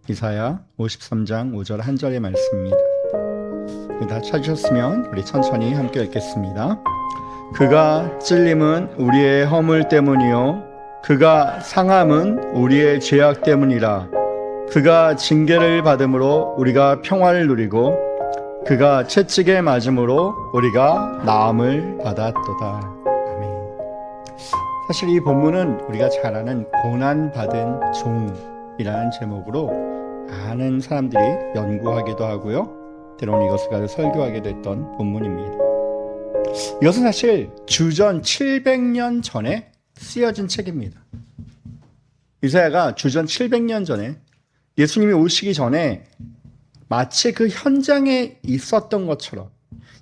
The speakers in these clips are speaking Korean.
이사야 53장 5절 한 절의 말씀입니다. 다 찾으셨으면 우리 천천히 함께 읽겠습니다. 그가 찔림은 우리의 허물 때문이요 그가 상함은 우리의 죄악 때문이라. 그가 징계를 받음으로 우리가 평화를 누리고 그가 채찍에 맞음으로 우리가 나음을 받았도다. 아멘. 사실 이 본문은 우리가 잘 아는 고난받은 종이라는 제목으로 많은 사람들이 연구하기도 하고요, 때로는 이것을 가지고 설교하기도 했던 본문입니다. 이것은 사실 주전 700년 전에 쓰여진 책입니다. 이사야가 주전 700년 전에 예수님이 오시기 전에 마치 그 현장에 있었던 것처럼,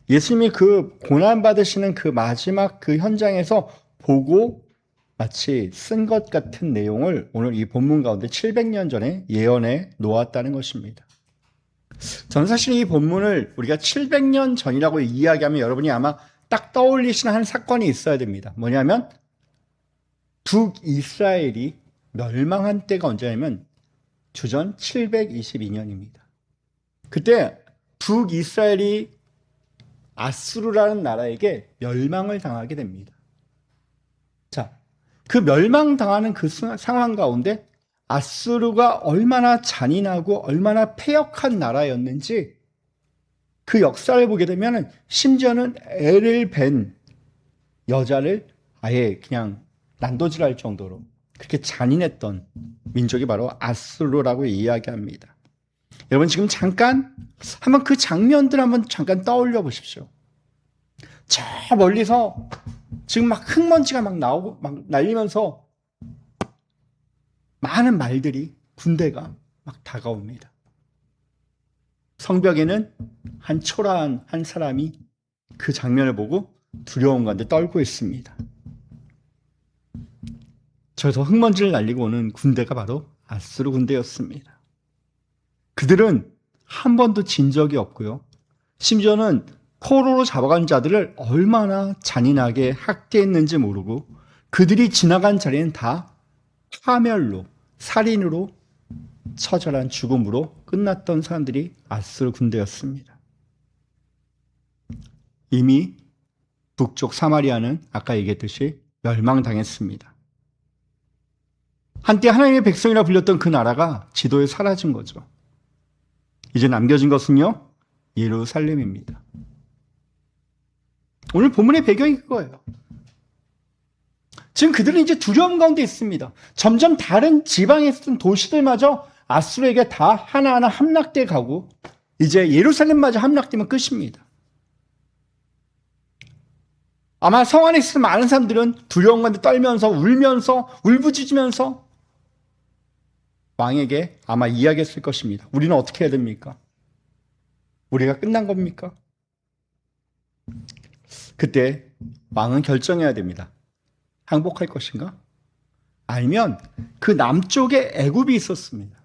예수님이 그 고난받으시는 그 마지막 그 현장에서 보고 마치 쓴 것 같은 내용을 오늘 이 본문 가운데 700년 전에 예언해 놓았다는 것입니다. 저는 사실 이 본문을 우리가 700년 전이라고 이야기하면 여러분이 아마 딱 떠올리시는 한 사건이 있어야 됩니다. 뭐냐면 북이스라엘이 멸망한 때가 언제냐면 주전 722년입니다. 그때 북이스라엘이 아수르라는 나라에게 멸망을 당하게 됩니다. 자, 그 멸망당하는 그 상황 가운데 아수르가 얼마나 잔인하고 얼마나 패역한 나라였는지 그 역사를 보게 되면 심지어는 애를 뵌 여자를 아예 그냥 난도질할 정도로 그렇게 잔인했던 민족이 바로 아수르라고 이야기합니다. 여러분 지금 잠깐 한번 그 장면들 한번 잠깐 떠올려 보십시오. 저 멀리서 지금 막 흙먼지가 막 나오고 막 날리면서 많은 말들이, 군대가 막 다가옵니다. 성벽에는 한 초라한 한 사람이 그 장면을 보고 두려운 가운데 떨고 있습니다. 저기서 흙먼지를 날리고 오는 군대가 바로 아수르 군대였습니다. 그들은 한 번도 진 적이 없고요, 심지어는 포로로 잡아간 자들을 얼마나 잔인하게 학대했는지 모르고 그들이 지나간 자리는 다 파멸로, 살인으로, 처절한 죽음으로 끝났던 사람들이 아수르 군대였습니다. 이미 북쪽 사마리아는 아까 얘기했듯이 멸망당했습니다. 한때 하나님의 백성이라 불렸던 그 나라가 지도에 사라진 거죠. 이제 남겨진 것은요, 예루살렘입니다. 오늘 본문의 배경이 그거예요. 지금 그들은 이제 두려움 가운데 있습니다. 점점 다른 지방에 있었던 도시들마저 아수르에게 다 하나하나 함락돼 가고 이제 예루살렘마저 함락되면 끝입니다. 아마 성 안에 있었던 많은 사람들은 두려움 가운데 떨면서 울면서 울부짖으면서 왕에게 아마 이야기했을 것입니다. 우리는 어떻게 해야 됩니까? 우리가 끝난 겁니까? 그때 왕은 결정해야 됩니다. 항복할 것인가? 아니면 그 남쪽에 애굽이 있었습니다.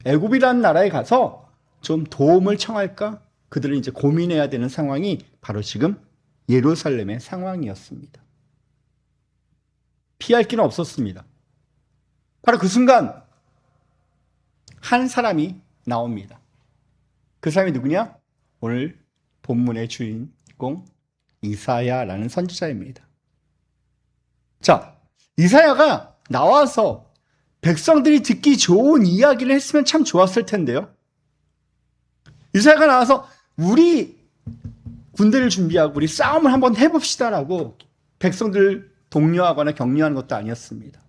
애굽이라는 나라에 가서 좀 도움을 청할까? 그들은 이제 고민해야 되는 상황이 바로 지금 예루살렘의 상황이었습니다. 피할 길은 없었습니다. 바로 그 순간 한 사람이 나옵니다. 그 사람이 누구냐? 오늘 본문의 주인공 이사야라는 선지자입니다. 자, 이사야가 나와서 백성들이 듣기 좋은 이야기를 했으면 참 좋았을 텐데요. 이사야가 나와서 우리 군대를 준비하고 우리 싸움을 한번 해봅시다라고 백성들을 독려하거나 격려하는 것도 아니었습니다.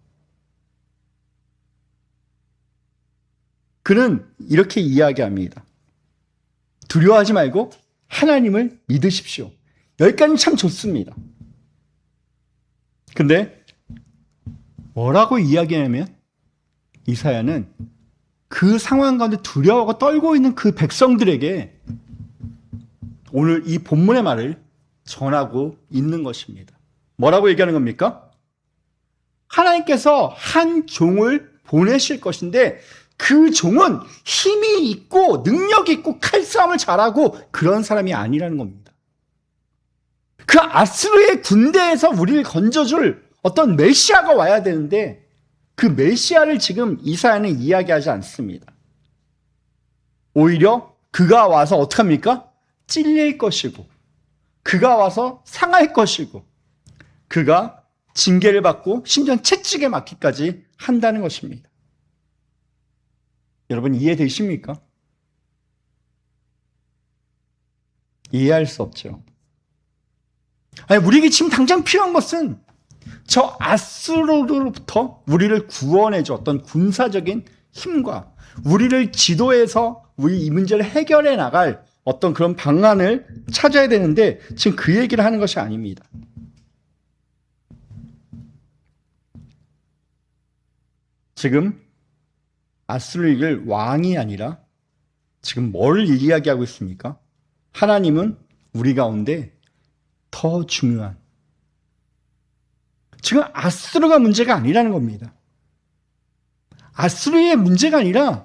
그는 이렇게 이야기합니다. 두려워하지 말고 하나님을 믿으십시오. 여기까지는 참 좋습니다. 근데 뭐라고 이야기하냐면 이사야는 그 상황 가운데 두려워하고 떨고 있는 그 백성들에게 오늘 이 본문의 말을 전하고 있는 것입니다. 뭐라고 얘기하는 겁니까? 하나님께서 한 종을 보내실 것인데 그 종은 힘이 있고 능력이 있고 칼싸움을 잘하고 그런 사람이 아니라는 겁니다. 그 아수르의 군대에서 우리를 건져줄 어떤 메시아가 와야 되는데 그 메시아를 지금 이사야는 이야기하지 않습니다. 오히려 그가 와서 어떻게 합니까? 찔릴 것이고, 그가 와서 상할 것이고, 그가 징계를 받고 심지어 채찍에 맞기까지 한다는 것입니다. 여러분 이해되십니까? 이해할 수 없죠. 아니, 우리에게 지금 당장 필요한 것은 저 아수르로부터 우리를 구원해줘 어떤 군사적인 힘과 우리를 지도해서 우리 이 문제를 해결해 나갈 어떤 그런 방안을 찾아야 되는데 지금 그 얘기를 하는 것이 아닙니다. 지금 아수르를 왕이 아니라 지금 뭘 이야기하고 있습니까? 하나님은 우리 가운데 더 중요한, 지금 아수르가 문제가 아니라는 겁니다. 아수르의 문제가 아니라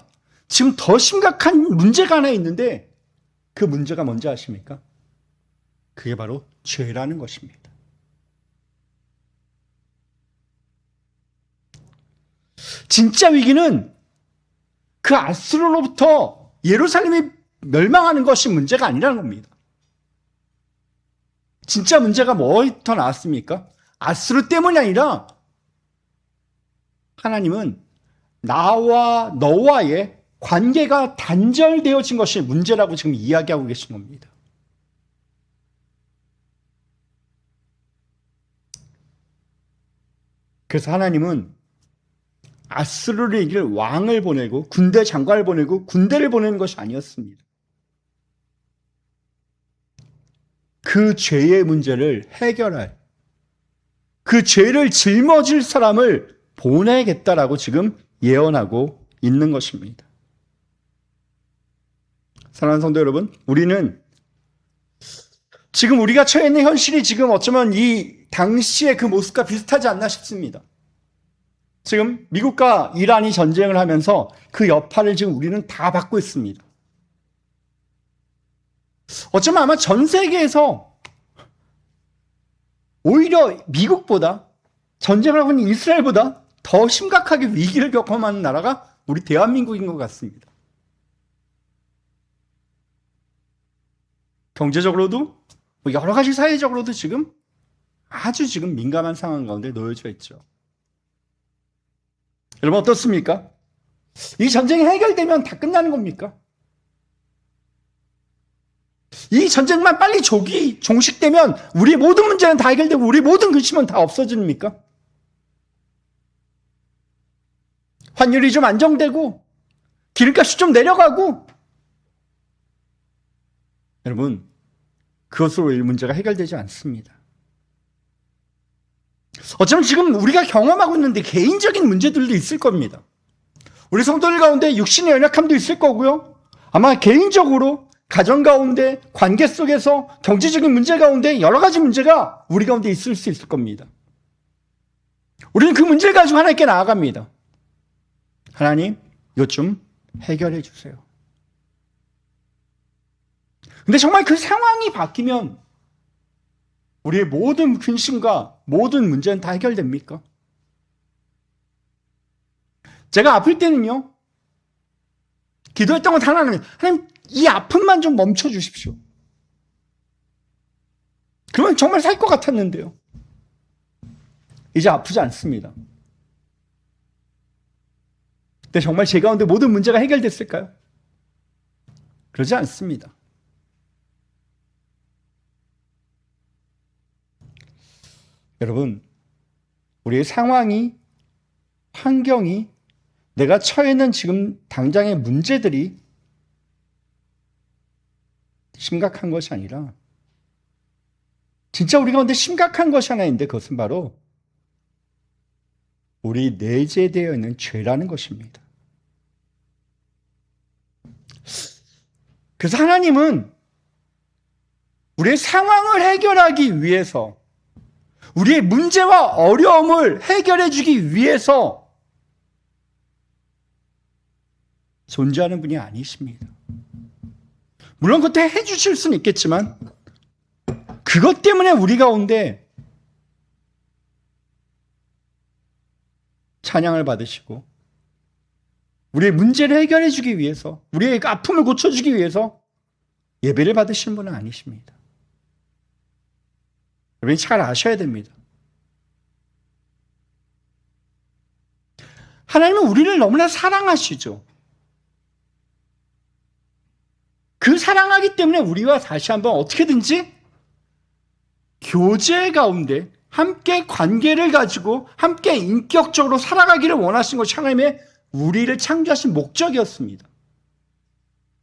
지금 더 심각한 문제가 하나 있는데 그 문제가 뭔지 아십니까? 그게 바로 죄라는 것입니다. 진짜 위기는 그 아수르로부터 예루살렘이 멸망하는 것이 문제가 아니라는 겁니다. 진짜 문제가 뭐부터 나왔습니까? 아수르 때문이 아니라 하나님은 나와 너와의 관계가 단절되어진 것이 문제라고 지금 이야기하고 계신 겁니다. 그래서 하나님은 아수르를 이길 왕을 보내고 군대 장관을 보내고 군대를 보내는 것이 아니었습니다. 그 죄의 문제를 해결할, 그 죄를 짊어질 사람을 보내겠다라고 지금 예언하고 있는 것입니다. 사랑하는 성도 여러분, 우리는 지금 우리가 처해 있는 현실이 지금 어쩌면 이 당시의 그 모습과 비슷하지 않나 싶습니다. 지금 미국과 이란이 전쟁을 하면서 그 여파를 지금 우리는 다 받고 있습니다. 어쩌면 아마 전 세계에서 오히려 미국보다 전쟁을 하고 있는 이스라엘보다 더 심각하게 위기를 겪어가는 나라가 우리 대한민국인 것 같습니다. 경제적으로도 여러 가지 사회적으로도 지금 아주 지금 민감한 상황 가운데 놓여져 있죠. 여러분 어떻습니까? 이 전쟁이 해결되면 다 끝나는 겁니까? 이 전쟁만 빨리 종식되면 우리의 모든 문제는 다 해결되고 우리 모든 근심은 다 없어집니까? 환율이 좀 안정되고 기름값이 좀 내려가고, 여러분 그것으로 이 문제가 해결되지 않습니다. 어쩌면 지금 우리가 경험하고 있는데 개인적인 문제들도 있을 겁니다. 우리 성도들 가운데 육신의 연약함도 있을 거고요. 아마 개인적으로 가정 가운데 관계 속에서 경제적인 문제 가운데 여러 가지 문제가 우리 가운데 있을 수 있을 겁니다. 우리는 그 문제를 가지고 하나님께 나아갑니다. 하나님, 이것 좀 해결해 주세요. 근데 정말 그 상황이 바뀌면 우리의 모든 근심과 모든 문제는 다 해결됩니까? 제가 아플 때는요, 기도했던 건 하나님, 이 아픔만 좀 멈춰 주십시오. 그러면 정말 살 것 같았는데요. 이제 아프지 않습니다. 근데 정말 제 가운데 모든 문제가 해결됐을까요? 그러지 않습니다. 여러분, 우리의 상황이, 환경이, 내가 처해 있는 지금 당장의 문제들이 심각한 것이 아니라 진짜 우리 가운데 심각한 것이 하나 있는데 그것은 바로 우리 내재되어 있는 죄라는 것입니다. 그래서 하나님은 우리의 상황을 해결하기 위해서, 우리의 문제와 어려움을 해결해 주기 위해서 존재하는 분이 아니십니다. 물론 그때 해주실 수는 있겠지만 그것 때문에 우리 가운데 찬양을 받으시고 우리의 문제를 해결해 주기 위해서, 우리의 아픔을 고쳐주기 위해서 예배를 받으시는 분은 아니십니다. 여러분이 잘 아셔야 됩니다. 하나님은 우리를 너무나 사랑하시죠. 그 사랑하기 때문에 우리와 다시 한번 어떻게든지 교제 가운데 함께 관계를 가지고 함께 인격적으로 살아가기를 원하신 것이 하나님의 우리를 창조하신 목적이었습니다.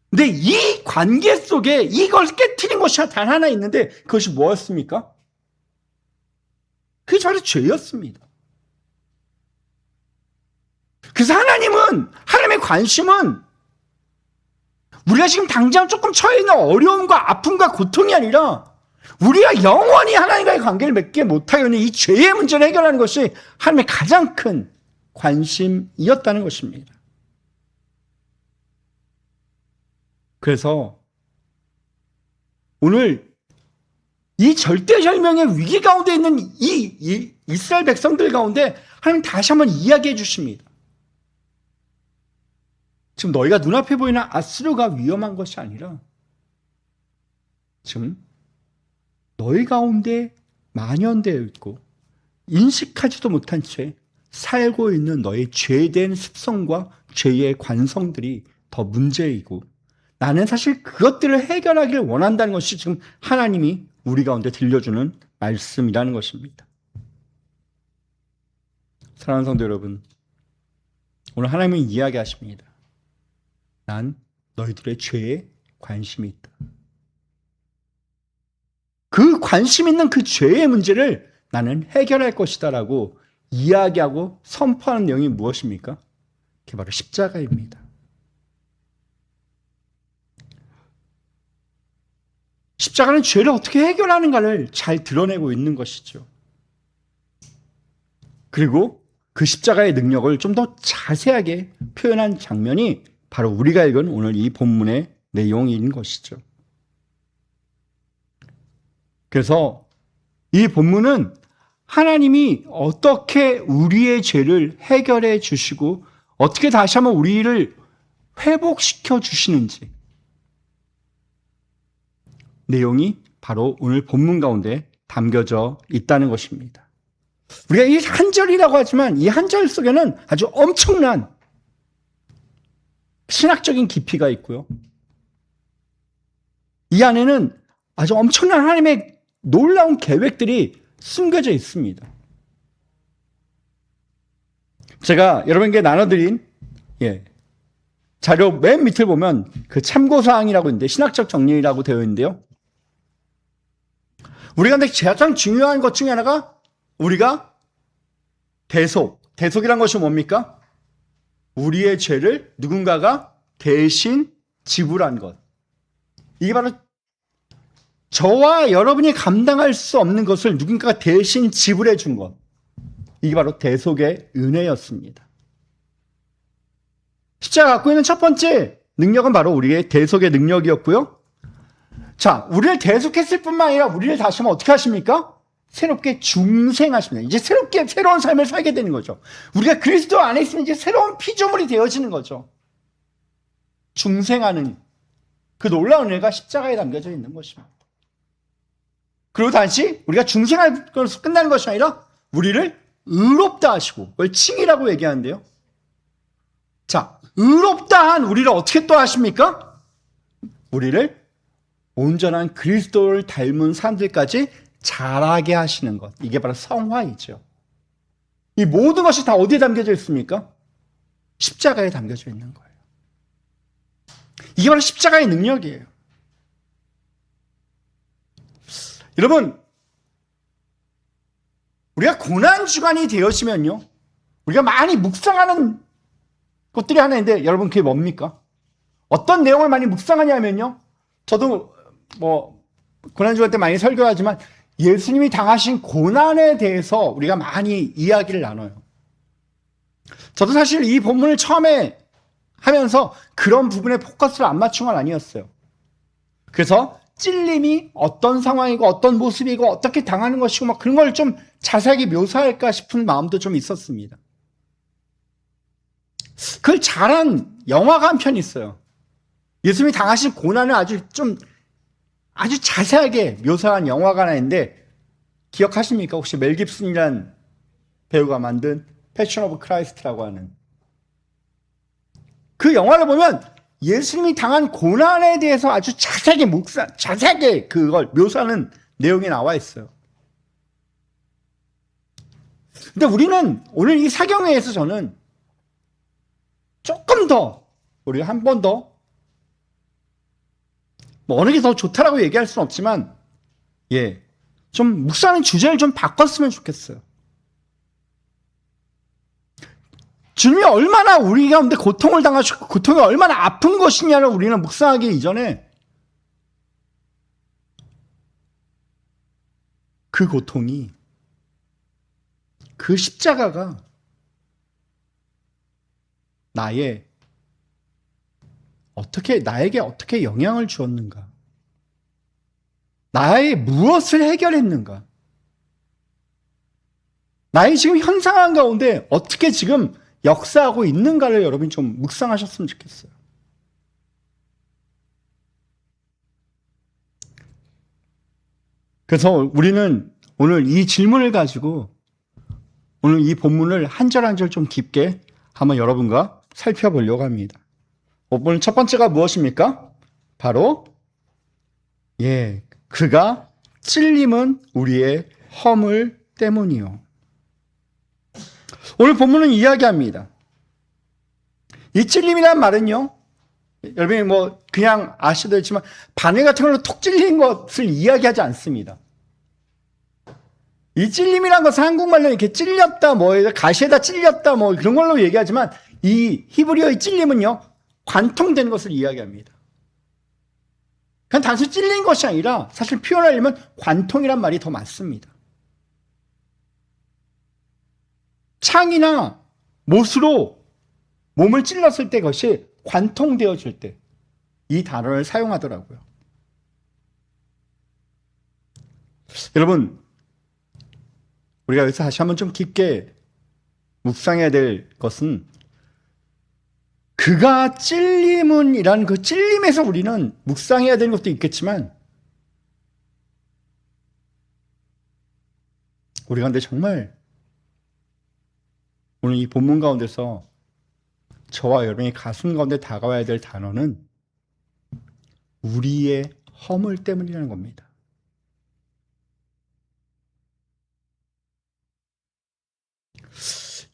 근데 이 관계 속에 이걸 깨트린 것이 단 하나 있는데 그것이 뭐였습니까? 그게 바로 죄였습니다. 그래서 하나님의 관심은 우리가 지금 당장 조금 처해 있는 어려움과 아픔과 고통이 아니라 우리가 영원히 하나님과의 관계를 맺게 못하려는 이 죄의 문제를 해결하는 것이 하나님의 가장 큰 관심이었다는 것입니다. 그래서 오늘 이 절대절명의 위기 가운데 있는 이 이스라엘 백성들 가운데 하나님 다시 한번 이야기해 주십니다. 지금 너희가 눈앞에 보이는 아수르가 위험한 것이 아니라 지금 너희 가운데 만연되어 있고 인식하지도 못한 채 살고 있는 너의 죄된 습성과 죄의 관성들이 더 문제이고 나는 사실 그것들을 해결하기를 원한다는 것이 지금 하나님이 우리 가운데 들려주는 말씀이라는 것입니다. 사랑하는 성도 여러분, 오늘 하나님은 이야기하십니다. 난 너희들의 죄에 관심이 있다. 그 관심 있는 그 죄의 문제를 나는 해결할 것이다 라고 이야기하고 선포하는 내용이 무엇입니까? 그게 바로 십자가입니다. 십자가는 죄를 어떻게 해결하는가를 잘 드러내고 있는 것이죠. 그리고 그 십자가의 능력을 좀 더 자세하게 표현한 장면이 바로 우리가 읽은 오늘 이 본문의 내용인 것이죠. 그래서 이 본문은 하나님이 어떻게 우리의 죄를 해결해 주시고 어떻게 다시 한번 우리를 회복시켜 주시는지 내용이 바로 오늘 본문 가운데 담겨져 있다는 것입니다. 우리가 이 한 절이라고 하지만 이 한 절 속에는 아주 엄청난 신학적인 깊이가 있고요. 이 안에는 아주 엄청난 하나님의 놀라운 계획들이 숨겨져 있습니다. 제가 여러분께 나눠드린 자료 맨 밑을 보면 그 참고사항이라고 있는데 신학적 정리라고 되어 있는데요. 우리가 근데 가장 중요한 것 중에 하나가 우리가 대속이란 것이 뭡니까? 우리의 죄를 누군가가 대신 지불한 것. 이게 바로 저와 여러분이 감당할 수 없는 것을 누군가가 대신 지불해 준 것. 이게 바로 대속의 은혜였습니다. 십자가가 갖고 있는 첫 번째 능력은 바로 우리의 대속의 능력이었고요. 자, 우리를 대속했을 뿐만 아니라 우리를 다시 한번 어떻게 하십니까? 새롭게 중생하십니다. 이제 새로운 삶을 살게 되는 거죠. 우리가 그리스도 안에 있으면 이제 새로운 피조물이 되어지는 거죠. 중생하는 그 놀라운 은혜가 십자가에 담겨져 있는 것입니다. 그리고 다시 우리가 중생할 것으로 끝나는 것이 아니라 우리를 의롭다 하시고 그걸 칭이라고 얘기하는데요. 자, 의롭다 한 우리를 어떻게 또 하십니까? 우리를 온전한 그리스도를 닮은 사람들까지 자라게 하시는 것. 이게 바로 성화이죠. 이 모든 것이 다 어디에 담겨져 있습니까? 십자가에 담겨져 있는 거예요. 이게 바로 십자가의 능력이에요. 여러분, 우리가 고난주간이 되어지면요, 우리가 많이 묵상하는 것들이 하나 있는데, 여러분 그게 뭡니까? 어떤 내용을 많이 묵상하냐면요, 저도 고난주간 때 많이 설교하지만 예수님이 당하신 고난에 대해서 우리가 많이 이야기를 나눠요. 저도 사실 이 본문을 처음에 하면서 그런 부분에 포커스를 안 맞춘 건 아니었어요. 그래서 찔림이 어떤 상황이고 어떤 모습이고 어떻게 당하는 것이고 막 그런 걸 좀 자세하게 묘사할까 싶은 마음도 좀 있었습니다. 그걸 잘한 영화가 한 편 있어요. 예수님이 당하신 고난을 아주 자세하게 묘사한 영화가 하나 있는데, 기억하십니까? 혹시 멜 깁슨이라는 배우가 만든 패션 오브 크라이스트라고 하는 그 영화를 보면 예수님이 당한 고난에 대해서 아주 자세하게 그걸 묘사하는 내용이 나와 있어요. 근데 우리는 오늘 이 사경회에서 저는 조금 더, 우리가 한 번 더, 뭐 어느 게 더 좋다라고 얘기할 수는 없지만, 좀 묵상하는 주제를 좀 바꿨으면 좋겠어요. 주님이 얼마나 우리 가운데 고통을 당하셨고 고통이 얼마나 아픈 것이냐를 우리는 묵상하기 이전에 그 고통이, 그 십자가가 나에게 어떻게 영향을 주었는가? 나의 무엇을 해결했는가? 나의 지금 현 상황 가운데 어떻게 지금 역사하고 있는가를 여러분이 좀 묵상하셨으면 좋겠어요. 그래서 우리는 오늘 이 질문을 가지고 오늘 이 본문을 한 절 한 절 좀 깊게 한번 여러분과 살펴보려고 합니다. 오늘 첫 번째가 무엇입니까? 바로 그가 찔림은 우리의 허물 때문이요. 오늘 본문은 이야기합니다. 이 찔림이란 말은요, 여러분이 뭐 그냥 아셔도 있지만 바늘 같은 걸로 톡 찔린 것을 이야기하지 않습니다. 이 찔림이란 것은 한국말로 이렇게 찔렸다, 가시에다 찔렸다, 그런 걸로 얘기하지만 이 히브리어의 찔림은요, 관통되는 것을 이야기합니다. 그냥 단순히 찔린 것이 아니라 사실 표현하려면 관통이란 말이 더 맞습니다. 창이나 못으로 몸을 찔렀을 때 그것이 관통되어질 때 이 단어를 사용하더라고요. 여러분, 우리가 여기서 다시 한번 좀 깊게 묵상해야 될 것은 그가 찔림은이라는 그 찔림에서 우리는 묵상해야 되는 것도 있겠지만 우리가 근데 정말 오늘 이 본문 가운데서 저와 여러분의 가슴 가운데 다가와야 될 단어는 우리의 허물 때문이라는 겁니다.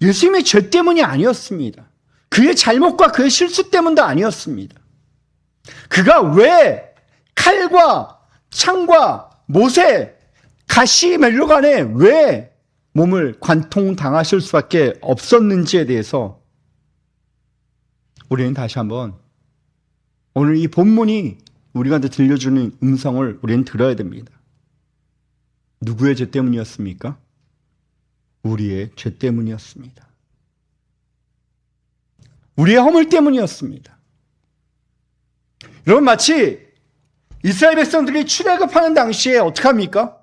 예수님의 죄 때문이 아니었습니다. 그의 잘못과 그의 실수 때문도 아니었습니다. 그가 왜 칼과 창과 못에 가시 멜로간에 왜 몸을 관통당하실 수밖에 없었는지에 대해서 우리는 다시 한번 오늘 이 본문이 우리가 들려주는 음성을 우리는 들어야 됩니다. 누구의 죄 때문이었습니까? 우리의 죄 때문이었습니다. 우리의 허물 때문이었습니다. 여러분, 마치 이스라엘 백성들이 출애굽하는 당시에 어떻게 합니까?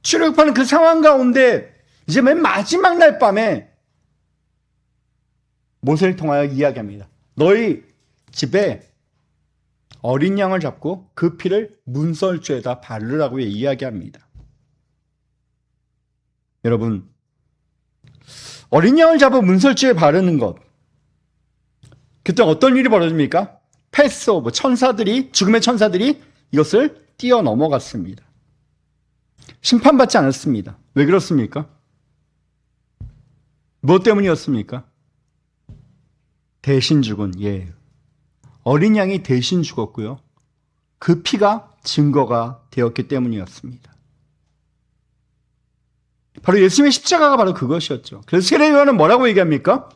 출애굽하는 그 상황 가운데 이제 맨 마지막 날 밤에 모세를 통하여 이야기합니다. 너희 집에 어린 양을 잡고 그 피를 문설주에다 바르라고 이야기합니다. 여러분, 어린 양을 잡아 문설주에 바르는 것, 그때 어떤 일이 벌어집니까? 패스오버, 죽음의 천사들이 이것을 뛰어넘어갔습니다. 심판받지 않았습니다. 왜 그렇습니까? 무엇 때문이었습니까? 대신 죽은, 어린 양이 대신 죽었고요. 그 피가 증거가 되었기 때문이었습니다. 바로 예수님의 십자가가 바로 그것이었죠. 그래서 세례요한은 뭐라고 얘기합니까?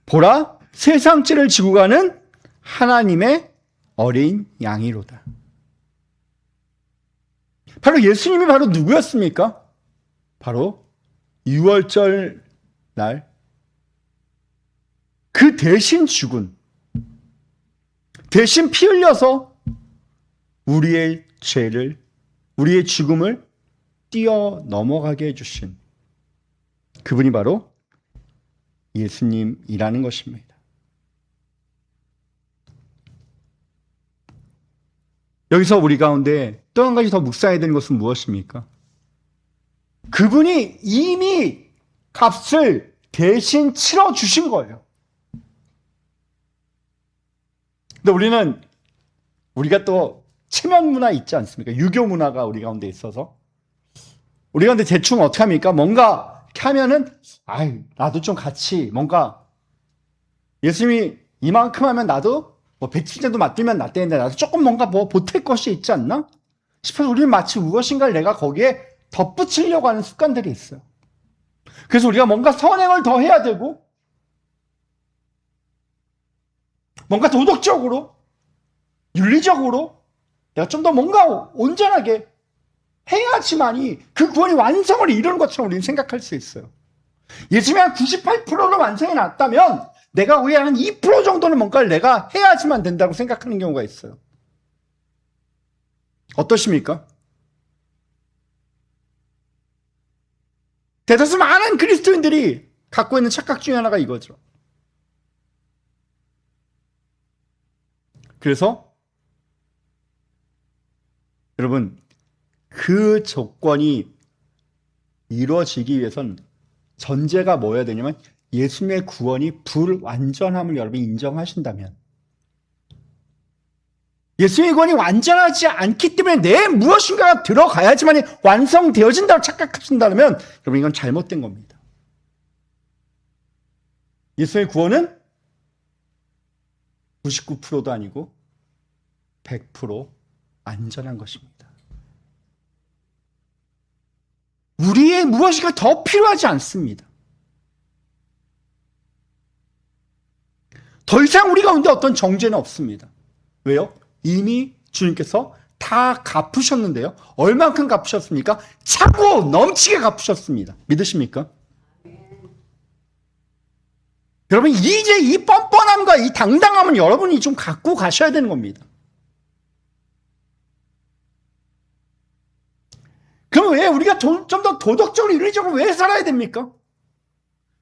보라, 세상 죄를 지고 가는 하나님의 어린 양이로다. 바로 예수님이 바로 누구였습니까? 바로 유월절 날 그 대신 죽은, 대신 피 흘려서 우리의 죄를, 우리의 죽음을 뛰어넘어가게 해주신 그분이 바로 예수님이라는 것입니다. 여기서 우리 가운데 또 한 가지 더 묵상해야 되는 것은 무엇입니까? 그분이 이미 값을 대신 치러주신 거예요. 근데 우리가 또 체면 문화 있지 않습니까? 유교 문화가 우리 가운데 있어서 우리 가운데 대충 어떻게 합니까? 뭔가 이렇게 하면은 나도 좀 같이 뭔가 예수님이 이만큼 하면 나도 뭐 100칠 도 맞들면 나 되는데 나도 조금 뭔가 뭐 보탤 것이 있지 않나? 싶어서 우리는 마치 무엇인가를 내가 거기에 덧붙이려고 하는 습관들이 있어요. 그래서 우리가 뭔가 선행을 더 해야 되고 뭔가 도덕적으로 윤리적으로 내가 좀 더 뭔가 온전하게 해야지만이 그 구원이 완성을 이루는 것처럼 우리는 생각할 수 있어요. 예수님이 한 98%로 완성해 놨다면 내가 거기에 한 2% 정도는 뭔가를 내가 해야지만 된다고 생각하는 경우가 있어요. 어떠십니까? 대다수 많은 그리스도인들이 갖고 있는 착각 중에 하나가 이거죠. 그래서 여러분, 그 조건이 이루어지기 위해선 전제가 뭐여야 되냐면 예수님의 구원이 불완전함을 여러분이 인정하신다면, 예수님의 구원이 완전하지 않기 때문에 내 무엇인가가 들어가야지만 완성되어진다고 착각하신다면 여러분, 이건 잘못된 겁니다. 예수님의 구원은 99%도 아니고 100% 안전한 것입니다. 우리의 무엇인가 더 필요하지 않습니다. 더 이상 우리 가운데 어떤 정죄는 없습니다. 왜요? 이미 주님께서 다 갚으셨는데요. 얼만큼 갚으셨습니까? 차고 넘치게 갚으셨습니다. 믿으십니까? 여러분, 이제 이 뻔뻔함과 이 당당함은 여러분이 좀 갖고 가셔야 되는 겁니다. 그럼 왜 우리가 좀 더 도덕적으로 윤리적으로 왜 살아야 됩니까?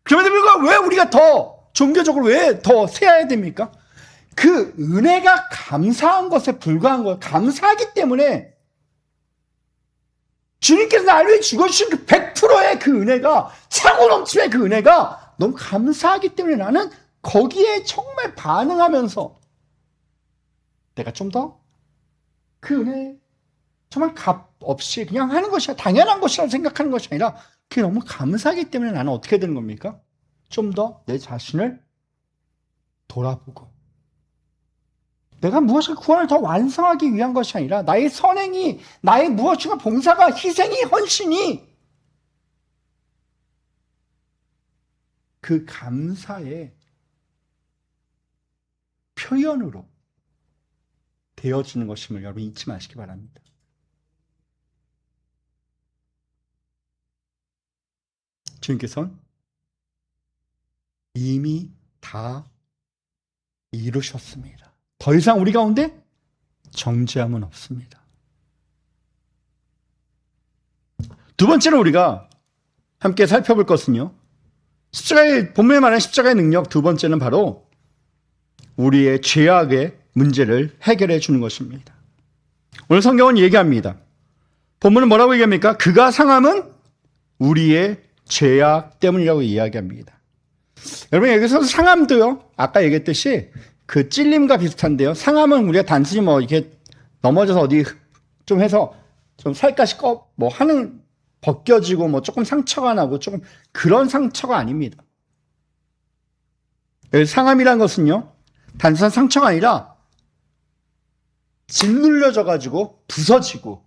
그럼에도 불구하고 왜 우리가 더 종교적으로 왜 더 세야 됩니까? 그 은혜가 감사한 것에 불과한 거예요. 감사하기 때문에 주님께서 나를 위해 죽어주신 그 100%의 그 은혜가, 차고 넘치는 그 은혜가 너무 감사하기 때문에 나는 거기에 정말 반응하면서 내가 좀 더 그 은혜 정말 값 없이 그냥 하는 것이 당연한 것이라고 생각하는 것이 아니라 그게 너무 감사하기 때문에 나는 어떻게 되는 겁니까? 좀 더 내 자신을 돌아보고 내가 무엇인가 구원을 더 완성하기 위한 것이 아니라 나의 선행이, 나의 무엇인가 봉사가, 희생이, 헌신이 그 감사의 표현으로 되어지는 것임을 여러분 잊지 마시기 바랍니다. 주님께서는 이미 다 이루셨습니다. 더 이상 우리 가운데 정죄함은 없습니다. 두 번째로 우리가 함께 살펴볼 것은요, 십자가의, 본문에 말하는 십자가의 능력 두 번째는 바로 우리의 죄악의 문제를 해결해 주는 것입니다. 오늘 성경은 얘기합니다. 본문은 뭐라고 얘기합니까? 그가 상함은 우리의 죄악 때문이라고 이야기합니다. 여러분, 여기서 상함도요, 아까 얘기했듯이 그 찔림과 비슷한데요. 상함은 우리가 단순히 뭐 이렇게 넘어져서 어디 좀 해서 좀 살갗이 뭐 하는 벗겨지고 뭐 조금 상처가 나고 조금 그런 상처가 아닙니다. 상함이란 것은요, 단순한 상처가 아니라 짓눌려져 가지고 부서지고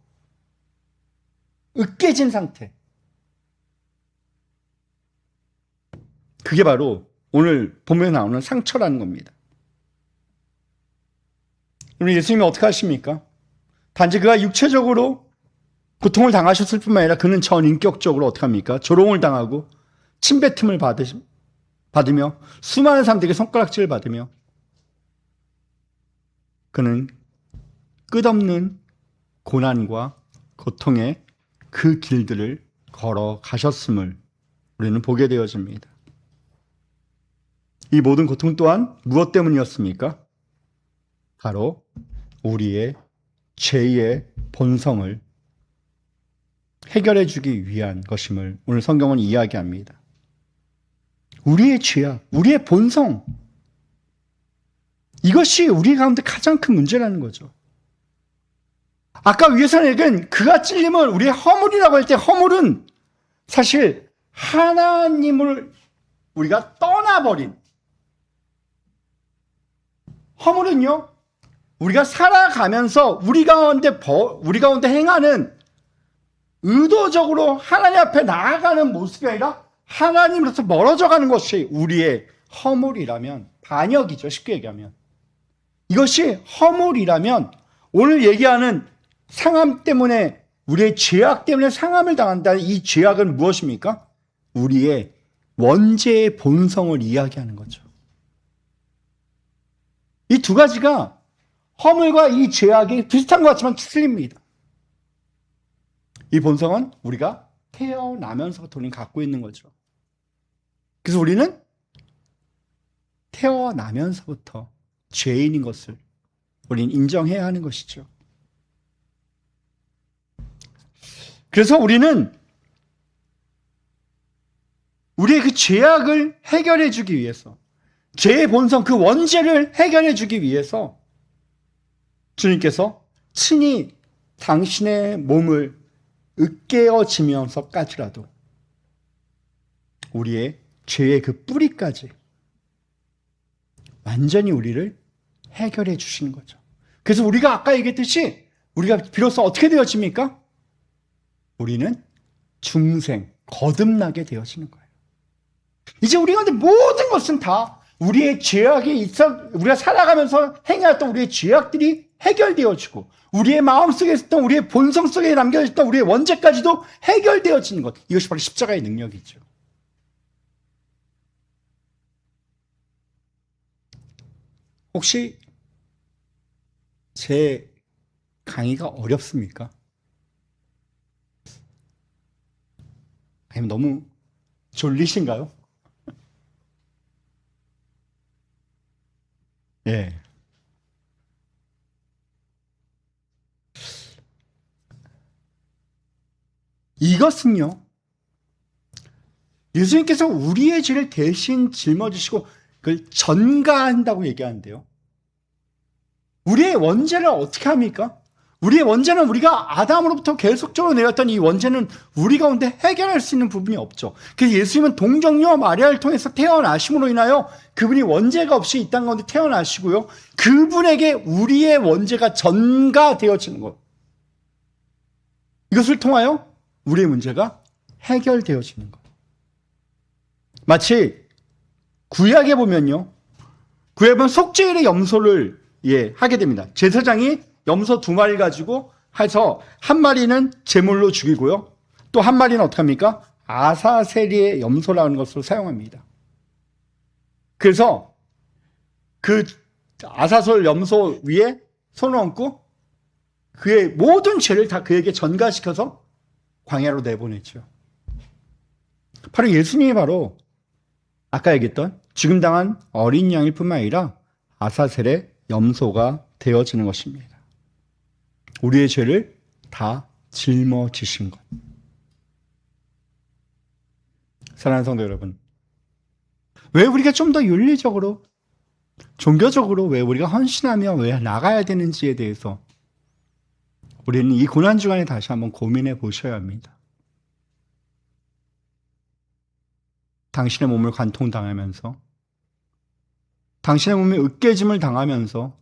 으깨진 상태. 그게 바로 오늘 본문에 나오는 상처라는 겁니다. 그럼 예수님이 어떻게 하십니까? 단지 그가 육체적으로 고통을 당하셨을 뿐만 아니라 그는 전인격적으로 어떻게 합니까? 조롱을 당하고 침뱉음을 받으며 수많은 사람들에게 손가락질을 받으며 그는 끝없는 고난과 고통의 그 길들을 걸어가셨음을 우리는 보게 되어집니다. 이 모든 고통 또한 무엇 때문이었습니까? 바로 우리의 죄의 본성을 해결해 주기 위한 것임을 오늘 성경은 이야기합니다. 우리의 죄악, 우리의 본성, 이것이 우리 가운데 가장 큰 문제라는 거죠. 아까 위에서 읽은 그가 찔림은 우리의 허물이라고 할 때 허물은 사실 하나님을 우리가 떠나버린, 허물은요 우리가 살아가면서 우리 가운데 행하는 의도적으로 하나님 앞에 나아가는 모습이 아니라 하나님으로부터 멀어져가는 것이 우리의 허물이라면, 반역이죠. 쉽게 얘기하면 이것이 허물이라면 오늘 얘기하는 상함 때문에, 우리의 죄악 때문에 상함을 당한다는 이 죄악은 무엇입니까? 우리의 원죄의 본성을 이야기하는 거죠. 이 두 가지가 허물과 이 죄악이 비슷한 것 같지만 틀립니다. 이 본성은 우리가 태어나면서부터 우리는 갖고 있는 거죠. 그래서 우리는 태어나면서부터 죄인인 것을 우리는 인정해야 하는 것이죠. 그래서 우리는 우리의 그 죄악을 해결해 주기 위해서, 죄의 본성, 그 원죄를 해결해 주기 위해서 주님께서 친히 당신의 몸을 으깨어지면서까지라도 우리의 죄의 그 뿌리까지 완전히 우리를 해결해 주시는 거죠. 그래서 우리가 아까 얘기했듯이 우리가 비로소 어떻게 되어집니까? 우리는 중생, 거듭나게 되어지는 거예요. 이제 우리 가운데 모든 것은 다 우리의 죄악이 있어, 우리가 살아가면서 행해왔던 우리의 죄악들이 해결되어지고, 우리의 마음속에 있었던, 우리의 본성 속에 남겨있던 우리의 원죄까지도 해결되어지는 것, 이것이 바로 십자가의 능력이죠. 혹시 제 강의가 어렵습니까? 아니면 너무 졸리신가요? 예. 이것은요, 예수님께서 우리의 죄를 대신 짊어지시고 그걸 전가한다고 얘기하는데요. 우리의 원죄를 어떻게 합니까? 우리의 원죄는 우리가 아담으로부터 계속적으로 내렸던 이 원죄는 우리 가운데 해결할 수 있는 부분이 없죠. 그래서 예수님은 동정녀 마리아를 통해서 태어나심으로 인하여 그분이 원죄가 없이 이 땅 가운데 태어나시고요, 그분에게 우리의 원죄가 전가되어지는 것, 이것을 통하여 우리의 문제가 해결되어지는 것. 마치 구약에 보면요, 구약에 보면 속죄일의 염소를 하게 됩니다. 제사장이 염소 2마리 가지고 해서 한 마리는 제물로 죽이고요, 또 한 마리는 어떻게 합니까? 아사세리의 염소라는 것으로 사용합니다. 그래서 그 아사솔 염소 위에 손을 얹고 그의 모든 죄를 다 그에게 전가시켜서 광야로 내보냈죠. 바로 예수님이 바로 아까 얘기했던 죽임 당한 어린 양일 뿐만 아니라 아사셀의 염소가 되어지는 것입니다. 우리의 죄를 다 짊어지신 것. 사랑하는 성도 여러분, 왜 우리가 좀 더 윤리적으로, 종교적으로 왜 우리가 헌신하며 왜 나가야 되는지에 대해서 우리는 이 고난주간에 다시 한번 고민해 보셔야 합니다. 당신의 몸을 관통당하면서, 당신의 몸에 으깨짐을 당하면서,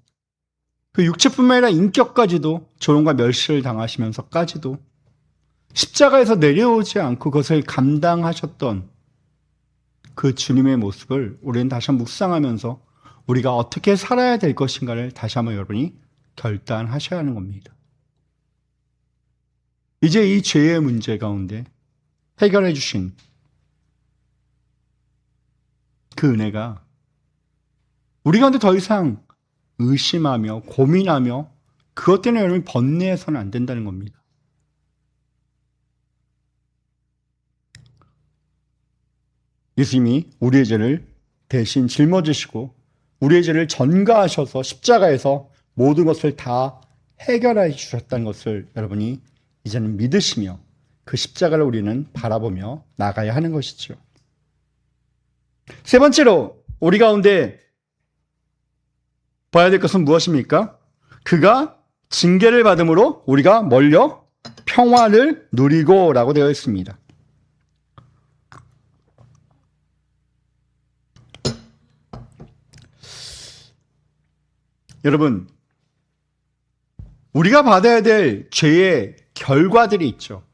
그 육체뿐만 아니라 인격까지도 조롱과 멸시를 당하시면서까지도 십자가에서 내려오지 않고 그것을 감당하셨던 그 주님의 모습을 우리는 다시 한번 묵상하면서 우리가 어떻게 살아야 될 것인가를 다시 한번 여러분이 결단하셔야 하는 겁니다. 이제 이 죄의 문제 가운데 해결해 주신 그 은혜가 우리 가운데 더 이상 의심하며 고민하며 그것 때문에 여러분이 번뇌해서는 안 된다는 겁니다. 예수님이 우리의 죄를 대신 짊어지시고 우리의 죄를 전가하셔서 십자가에서 모든 것을 다 해결해 주셨다는 것을 여러분이 이제는 믿으시며 그 십자가를 우리는 바라보며 나가야 하는 것이죠. 세 번째로 우리 가운데 봐야 될 것은 무엇입니까? 그가 징계를 받음으로 우리가 멀려 평화를 누리고 라고 되어 있습니다. 여러분, 우리가 받아야 될 죄의 결과들이 있죠.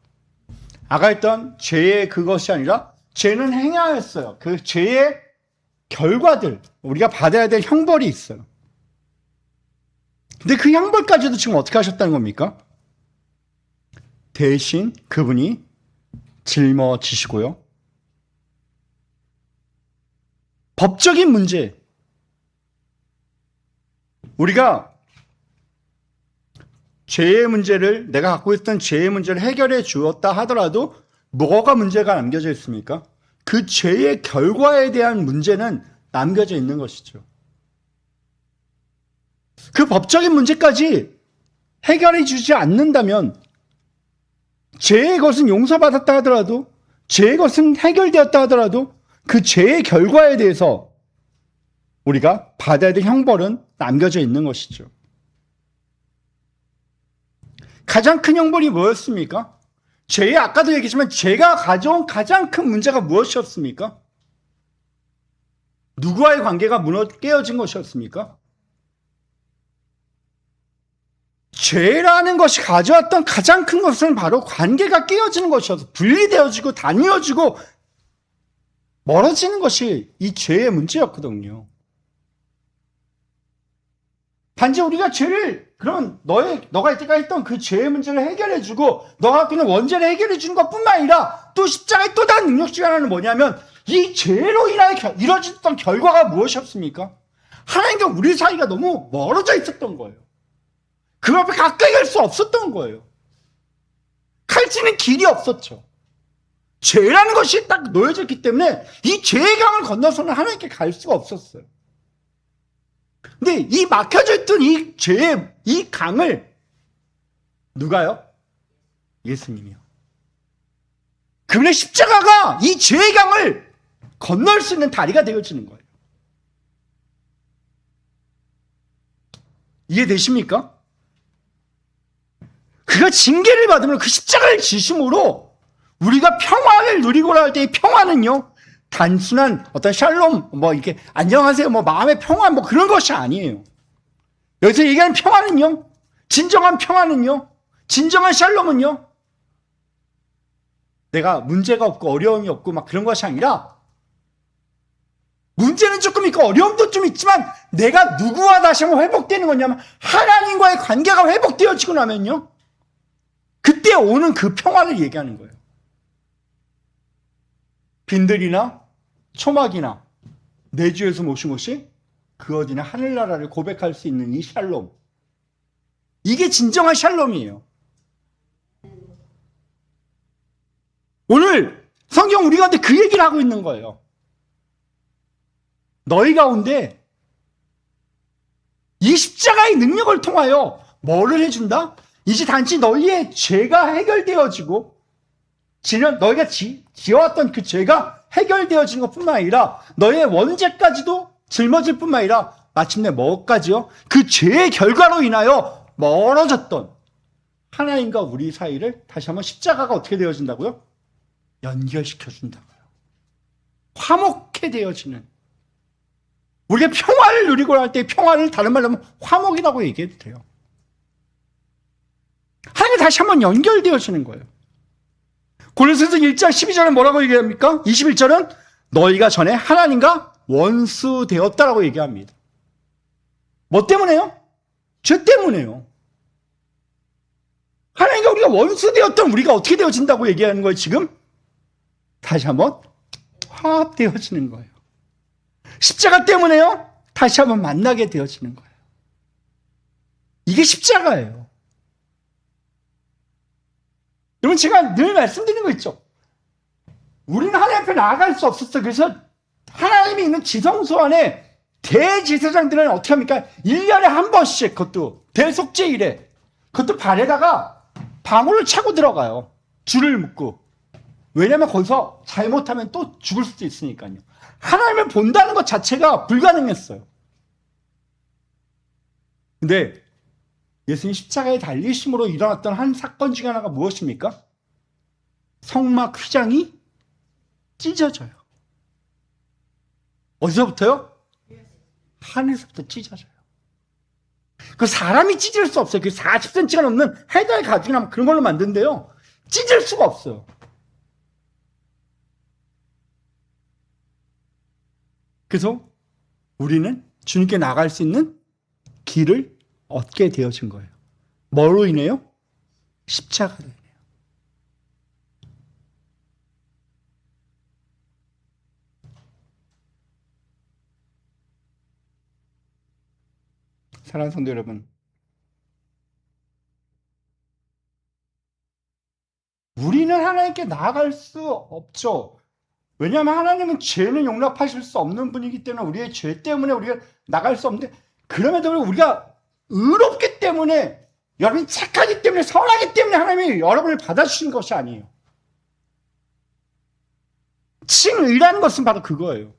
아까 했던 죄의 그것이 아니라 죄는 행하였어요. 그 죄의 결과들, 우리가 받아야 될 형벌이 있어요. 근데 그 형벌까지도 지금 어떻게 하셨다는 겁니까? 대신 그분이 짊어지시고요. 법적인 문제, 우리가 죄의 문제를, 내가 갖고 있던 죄의 문제를 해결해 주었다 하더라도 뭐가 문제가 남겨져 있습니까? 그 죄의 결과에 대한 문제는 남겨져 있는 것이죠. 그 법적인 문제까지 해결해 주지 않는다면 죄의 것은 용서받았다 하더라도, 죄의 것은 해결되었다 하더라도 그 죄의 결과에 대해서 우리가 받아야 될 형벌은 남겨져 있는 것이죠. 가장 큰 형벌이 뭐였습니까? 죄의, 아까도 얘기했지만 죄가 가져온 가장 큰 문제가 무엇이었습니까? 누구와의 관계가 깨어진 것이었습니까? 죄라는 것이 가져왔던 가장 큰 것은 바로 관계가 깨어지는 것이어서 분리되어지고 나뉘어지고 멀어지는 것이 이 죄의 문제였거든요. 단지 우리가 죄를, 그러면 너가 이때까지 했던 그 죄의 문제를 해결해주고 너가 갖고 있는 원죄를 해결해주는 것뿐만 아니라 또 십자가의 또 다른 능력 중 하나는 뭐냐면 이 죄로 인하여 이루어졌던 결과가 무엇이었습니까? 하나님과 우리 사이가 너무 멀어져 있었던 거예요. 그 앞에 가까이 갈 수 없었던 거예요. 갈지는 길이 없었죠. 죄라는 것이 딱 놓여져 있기 때문에 이 죄의 강을 건너서는 하나님께 갈 수가 없었어요. 근데 이 막혀져 있던 이 죄의 이 강을 누가요? 예수님이요. 그분의 십자가가 이 죄의 강을 건널 수 있는 다리가 되어지는 거예요. 이해되십니까? 그가 징계를 받으면 그 십자가를 지심으로 우리가 평화를 누리고자 할 때 이 평화는요, 단순한 어떤 샬롬, 이렇게 안녕하세요, 마음의 평화, 그런 것이 아니에요. 여기서 얘기하는 평화는요, 진정한 평화는요, 진정한 샬롬은요, 내가 문제가 없고 어려움이 없고 그런 것이 아니라, 문제는 조금 있고 어려움도 좀 있지만 내가 누구와 다시 한번 회복되는 거냐면 하나님과의 관계가 회복되어지고 나면요, 그때 오는 그 평화를 얘기하는 거예요. 빈들이나 초막이나 내주에서 모신 것이 그 어디나 하늘나라를 고백할 수 있는 이 샬롬, 이게 진정한 샬롬이에요. 오늘 성경 우리 가운데 그 얘기를 하고 있는 거예요. 너희 가운데 이 십자가의 능력을 통하여 뭐를 해준다? 이제 단지 너희의 죄가 해결되어지고 너희가 지어왔던 그 죄가 해결되어진 것뿐만 아니라 너희의 원죄까지도 짊어질 뿐만 아니라 마침내 뭐까지요? 그 죄의 결과로 인하여 멀어졌던 하나님과 우리 사이를 다시 한번 십자가가 어떻게 되어진다고요? 연결시켜준다고요. 화목해 되어지는, 우리가 평화를 누리고 할 때 평화를 다른 말로 하면 화목이라고 얘기해도 돼요. 하나님 다시 한번 연결되어지는 거예요. 고린도서 1장 12절은 뭐라고 얘기합니까? 21절은 너희가 전에 하나님과 원수 되었다라고 얘기합니다. 뭐 때문에요? 죄 때문에요. 하나님과 우리가 원수 되었던 우리가 어떻게 되어진다고 얘기하는 거예요, 지금? 다시 한번 화합되어지는 거예요. 십자가 때문에요, 다시 한번 만나게 되어지는 거예요. 이게 십자가예요. 여러분, 제가 늘 말씀드리는 거 있죠. 우리는 하나님 앞에 나아갈 수 없었어요. 그래서 하나님이 있는 지성소 안에 대제사장들은 어떻게 합니까? 1년에 한 번씩, 그것도 대속제일에 그것도 발에다가 방울을 차고 들어가요. 줄을 묶고. 왜냐면 거기서 잘못하면 또 죽을 수도 있으니까요. 하나님을 본다는 것 자체가 불가능했어요. 근데 예수님 십자가에 달리심으로 일어났던 한 사건 중에 하나가 무엇입니까? 성막 휘장이 찢어져요. 어디서부터요? 하늘에서부터 찢어져요. 그 사람이 찢을 수 없어요. 그 40cm가 넘는 해달 가죽이나 그런 걸로 만든데요. 찢을 수가 없어요. 그래서 우리는 주님께 나갈 수 있는 길을 얻게 되어진 거예요. 뭐로 인해요? 십자가로 인해요. 사랑하는 성도 여러분, 우리는 하나님께 나아갈 수 없죠. 왜냐하면 하나님은 죄는 용납하실 수 없는 분이기 때문에 우리의 죄 때문에 우리가 나갈 수 없는데, 그럼에도 불구하고 우리가 의롭기 때문에, 여러분이 착하기 때문에, 선하기 때문에 하나님이 여러분을 받아주신 것이 아니에요. 칭의라는 것은 바로 그거예요.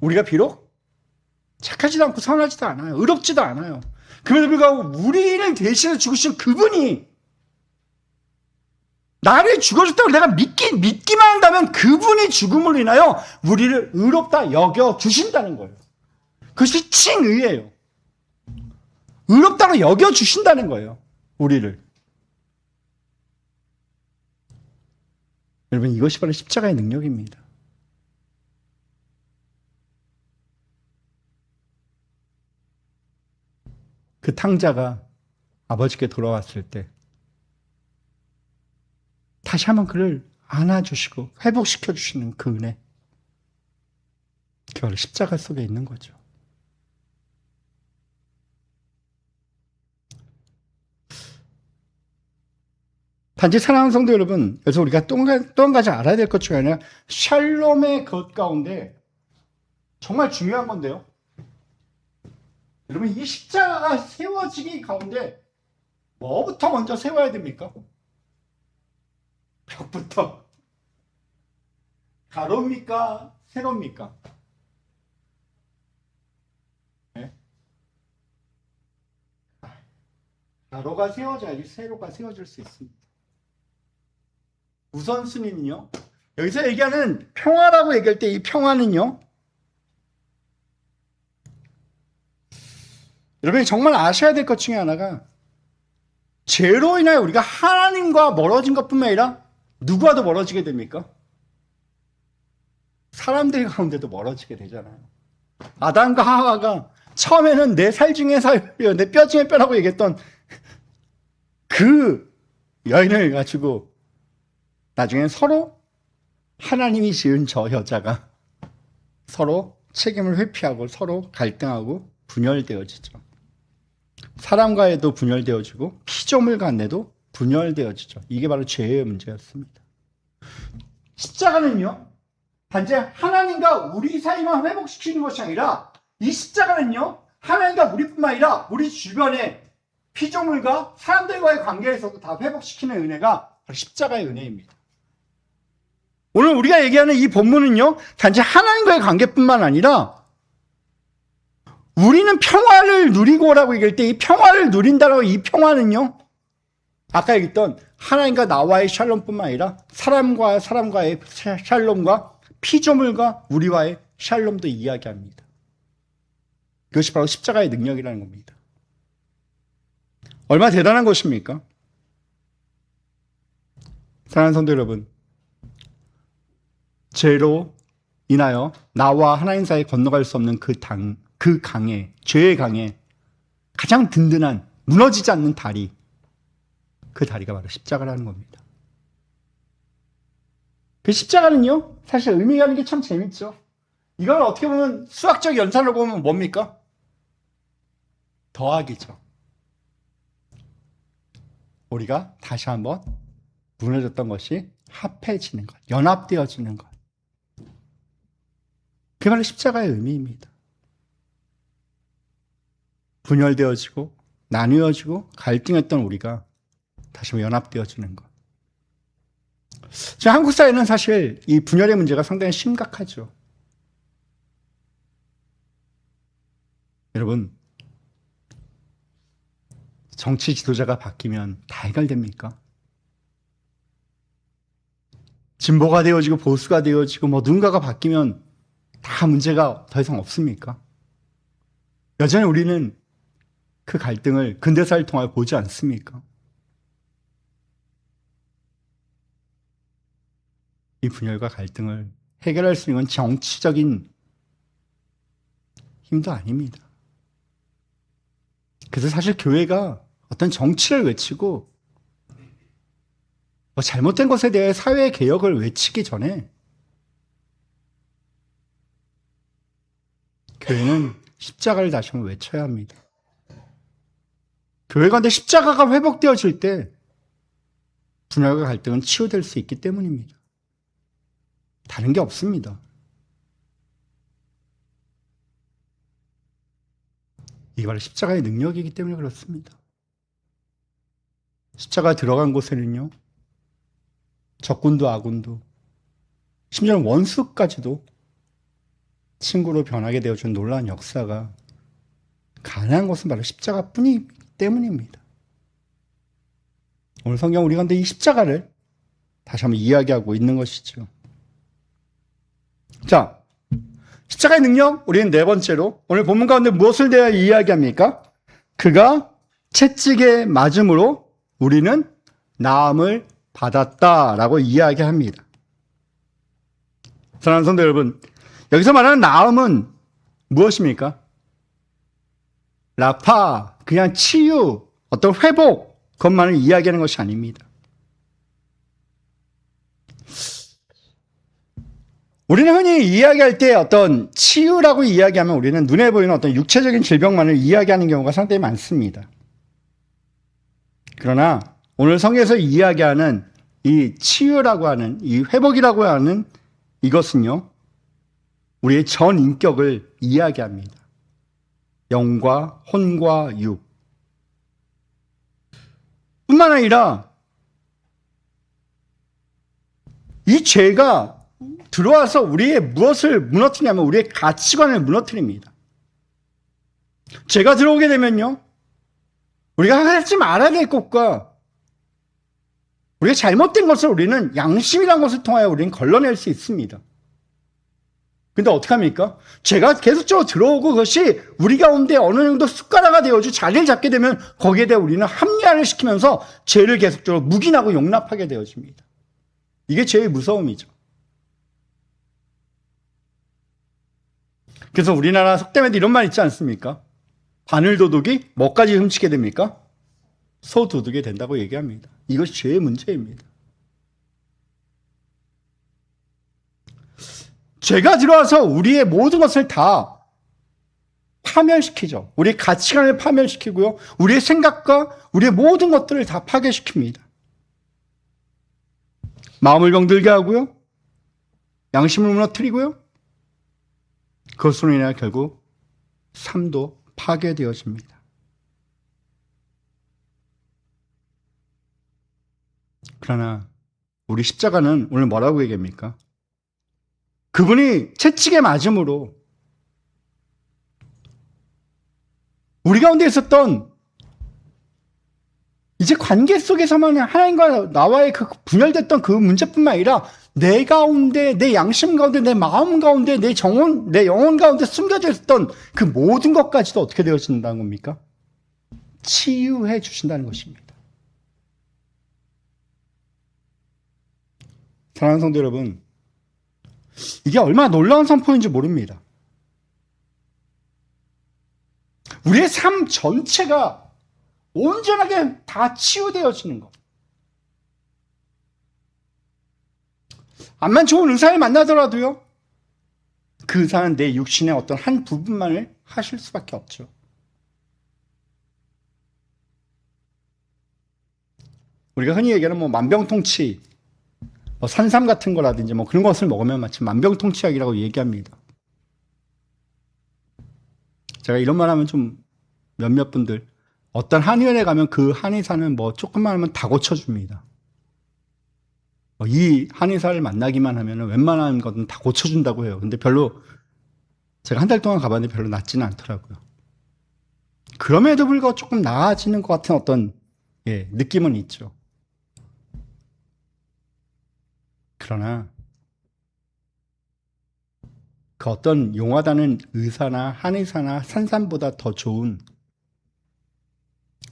우리가 비록 착하지도 않고 선하지도 않아요. 의롭지도 않아요. 그럼에도 불구하고 우리를 대신해 죽으신 그분이 나를 죽어줬다고 내가 믿기만 한다면 그분이 죽음으로 인하여 우리를 의롭다 여겨주신다는 거예요. 그것이 칭의예요. 의롭다고 여겨주신다는 거예요. 우리를. 여러분, 이것이 바로 십자가의 능력입니다. 그 탕자가 아버지께 돌아왔을 때 다시 한번 그를 안아주시고 회복시켜주시는 그 은혜, 그게 바로 십자가 속에 있는 거죠. 단지 사랑하는 성도 여러분, 그래서 우리가 또 한 가지 알아야 될 것 중에 하나는 샬롬의 것 가운데 정말 중요한 건데요. 여러분, 이 십자가가 세워지기 가운데 뭐부터 먼저 세워야 됩니까? 벽부터. 가로입니까? 세로입니까? 네? 가로가 세워져야지 세로가 세워질 수 있습니다. 우선순위는요, 여기서 얘기하는 평화라고 얘기할 때 이 평화는요, 여러분이 정말 아셔야 될 것 중에 하나가, 죄로 인하여 우리가 하나님과 멀어진 것뿐만 아니라 누구와도 멀어지게 됩니까? 사람들 가운데도 멀어지게 되잖아요. 아담과 하와가 처음에는 내 살 중에 살이요, 내 뼈 중에 뼈라고 얘기했던 그 여인을 가지고 나중에 서로 하나님이 지은 저 여자가 서로 책임을 회피하고 서로 갈등하고 분열되어지죠. 사람과에도 분열되어지고 피조물 간에도 분열되어지죠. 이게 바로 죄의 문제였습니다. 십자가는요, 단지 하나님과 우리 사이만 회복시키는 것이 아니라, 이 십자가는요, 하나님과 우리뿐만 아니라 우리 주변의 피조물과 사람들과의 관계에서도 다 회복시키는 은혜가 바로 십자가의 은혜입니다. 오늘 우리가 얘기하는 이 본문은요, 단지 하나님과의 관계뿐만 아니라 우리는 평화를 누리고라고 얘기할 때 이 평화를 누린다라고, 이 평화는요, 아까 얘기했던 하나님과 나와의 샬롬뿐만 아니라 사람과 사람과의 샬롬과 피조물과 우리와의 샬롬도 이야기합니다. 그것이 바로 십자가의 능력이라는 겁니다. 얼마나 대단한 것입니까? 사랑하는 성도 여러분, 죄로 인하여 나와 하나님 사이에 건너갈 수 없는 그 강에, 죄의 강에 가장 든든한, 무너지지 않는 다리, 그 다리가 바로 십자가라는 겁니다. 그 십자가는요, 사실 의미가 있는 게 참 재밌죠. 이걸 어떻게 보면 수학적 연산으로 보면 뭡니까? 더하기죠. 우리가 다시 한번 무너졌던 것이 합해지는 것, 연합되어지는 것. 그게 바로 십자가의 의미입니다. 분열되어지고 나뉘어지고 갈등했던 우리가 다시 한번 연합되어지는 것. 지금 한국 사회는 사실 이 분열의 문제가 상당히 심각하죠. 여러분, 정치 지도자가 바뀌면 다 해결됩니까? 진보가 되어지고 보수가 되어지고 누군가가 바뀌면 다 문제가 더 이상 없습니까? 여전히 우리는 그 갈등을 근대사를 통하여 보지 않습니까? 이 분열과 갈등을 해결할 수 있는 건 정치적인 힘도 아닙니다. 그래서 사실 교회가 어떤 정치를 외치고 잘못된 것에 대해 사회 개혁을 외치기 전에 교회는 십자가를 다시 한번 외쳐야 합니다. 교회 가운데 십자가가 회복되어질 때 분열과 갈등은 치유될 수 있기 때문입니다. 다른 게 없습니다. 이게 바로 십자가의 능력이기 때문에 그렇습니다. 십자가 들어간 곳에는요, 적군도 아군도 심지어는 원수까지도 친구로 변하게 되어준 놀라운 역사가 가능한 것은 바로 십자가뿐이기 때문입니다. 오늘 성경 우리 가운데 이 십자가를 다시 한번 이야기하고 있는 것이죠. 자, 십자가의 능력, 우리는 네 번째로 오늘 본문 가운데 무엇을 대하여 이야기합니까? 그가 채찍에 맞음으로 우리는 나음을 받았다라고 이야기합니다. 사랑하는 성도 여러분, 여기서 말하는 나음은 무엇입니까? 라파, 그냥 치유, 어떤 회복, 그것만을 이야기하는 것이 아닙니다. 우리는 흔히 이야기할 때 어떤 치유라고 이야기하면 우리는 눈에 보이는 어떤 육체적인 질병만을 이야기하는 경우가 상당히 많습니다. 그러나 오늘 성경에서 이야기하는 이 치유라고 하는, 이 회복이라고 하는 이것은요, 우리의 전 인격을 이야기합니다. 영과 혼과 육. 뿐만 아니라 이 죄가 들어와서 우리의 무엇을 무너뜨리냐면 우리의 가치관을 무너뜨립니다. 죄가 들어오게 되면요, 우리가 하지 말아야 될 것과 우리가 잘못된 것을 우리는 양심이라는 것을 통하여 우리는 걸러낼 수 있습니다. 근데 어떡합니까? 죄가 계속적으로 들어오고 그것이 우리 가운데 어느 정도 습관화가 되어주 자리를 잡게 되면 거기에 대해 우리는 합리화를 시키면서 죄를 계속적으로 묵인하고 용납하게 되어집니다. 이게 죄의 무서움이죠. 그래서 우리나라 속담에도 이런 말 있지 않습니까? 바늘도둑이 뭐까지 훔치게 됩니까? 소도둑이 된다고 얘기합니다. 이것이 죄의 문제입니다. 죄가 들어와서 우리의 모든 것을 다 파멸시키죠. 우리의 가치관을 파멸시키고요. 우리의 생각과 우리의 모든 것들을 다 파괴시킵니다. 마음을 병들게 하고요. 양심을 무너뜨리고요. 그것으로 인해 결국 삶도 파괴되어집니다. 그러나 우리 십자가는 오늘 뭐라고 얘기합니까? 그분이 채찍에 맞음으로 우리 가운데 있었던 이제 관계 속에서만 하나님과 나와의 그 분열됐던 그 문제뿐만 아니라 내 가운데, 내 양심 가운데, 내 마음 가운데, 내 영혼 가운데 숨겨져 있었던 그 모든 것까지도 어떻게 되어진다는 겁니까? 치유해 주신다는 것입니다. 사랑하는 성도 여러분, 이게 얼마나 놀라운 선포인지 모릅니다. 우리의 삶 전체가 온전하게 다 치유되어지는 것. 암만 좋은 의사를 만나더라도요, 그 의사는 내 육신의 어떤 한 부분만을 하실 수밖에 없죠. 우리가 흔히 얘기하는 만병통치, 산삼 같은 거라든지 그런 것을 먹으면 마치 만병통치약이라고 얘기합니다. 제가 이런 말 하면 좀 몇몇 분들 어떤 한의원에 가면 그 한의사는 뭐 조금만 하면 다 고쳐줍니다. 이 한의사를 만나기만 하면 웬만한 것은 다 고쳐준다고 해요. 근데 별로 제가 한 달 동안 가봤는데 별로 낫지는 않더라고요. 그럼에도 불구하고 조금 나아지는 것 같은 어떤 느낌은 있죠. 그러나 그 어떤 용하다는 의사나 한의사나 산삼보다 더 좋은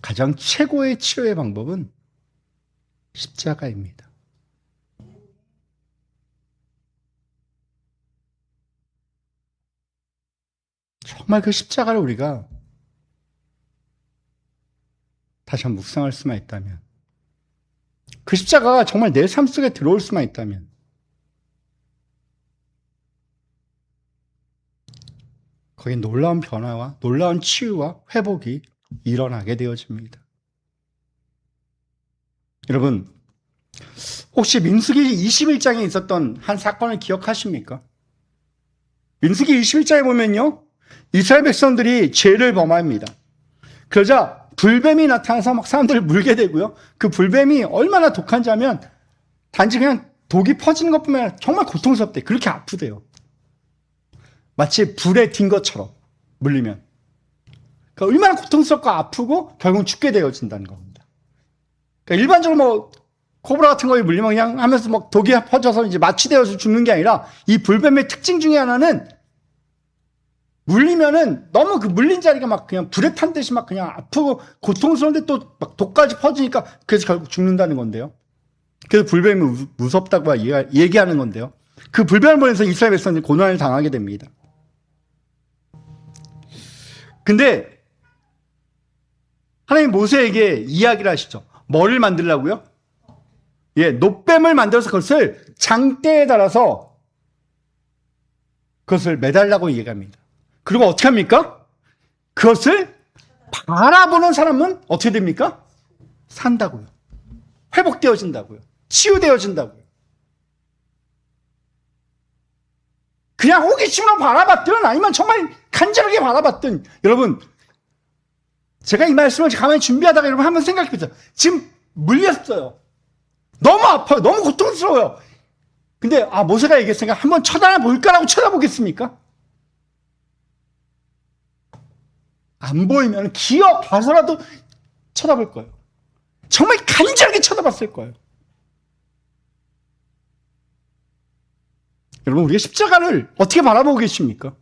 가장 최고의 치료의 방법은 십자가입니다. 정말 그 십자가를 우리가 다시 한번 묵상할 수만 있다면, 그 십자가가 정말 내 삶 속에 들어올 수만 있다면, 거기에 놀라운 변화와 놀라운 치유와 회복이 일어나게 되어집니다. 여러분, 혹시 민수기 21장에 있었던 한 사건을 기억하십니까? 민수기 21장에 보면요, 이스라엘 백성들이 죄를 범합니다. 그러자 불뱀이 나타나서 막 사람들을 물게 되고요. 그 불뱀이 얼마나 독한지 하면 단지 그냥 독이 퍼지는 것뿐만 아니라 정말 고통스럽대. 그렇게 아프대요. 마치 불에 튄 것처럼 물리면. 그러니까 얼마나 고통스럽고 아프고 결국 죽게 되어진다는 겁니다. 그러니까 일반적으로 뭐 코브라 같은 거에 물리면 그냥 하면서 막 독이 퍼져서 이제 마취되어서 죽는 게 아니라 이 불뱀의 특징 중에 하나는 물리면은 너무 그 물린 자리가 막 그냥 불에 탄 듯이 막 그냥 아프고 고통스러운데 또 막 독까지 퍼지니까 그래서 결국 죽는다는 건데요. 그래서 불뱀이 무섭다고 얘기하는 건데요. 그 불뱀을 보내서 이스라엘 백성들이 고난을 당하게 됩니다. 근데 하나님 모세에게 이야기를 하시죠. 뭐를 만들라고요? 놋뱀을 만들어서 그것을 장대에 달아서 그것을 매달라고 얘기합니다. 그리고 어떻게 합니까? 그것을 바라보는 사람은 어떻게 됩니까? 산다고요. 회복되어진다고요. 치유되어진다고요. 그냥 호기심으로 바라봤든 아니면 정말 간절하게 바라봤든, 여러분, 제가 이 말씀을 가만히 준비하다가 여러분 한번 생각해 보세요. 지금 물렸어요. 너무 아파요. 너무 고통스러워요. 근데 모세가 얘기했으니까 한번 쳐다볼까라고 쳐다보겠습니까? 안 보이면 기어 봐서라도 쳐다볼 거예요. 정말 간절하게 쳐다봤을 거예요. 여러분, 우리가 십자가를 어떻게 바라보고 계십니까?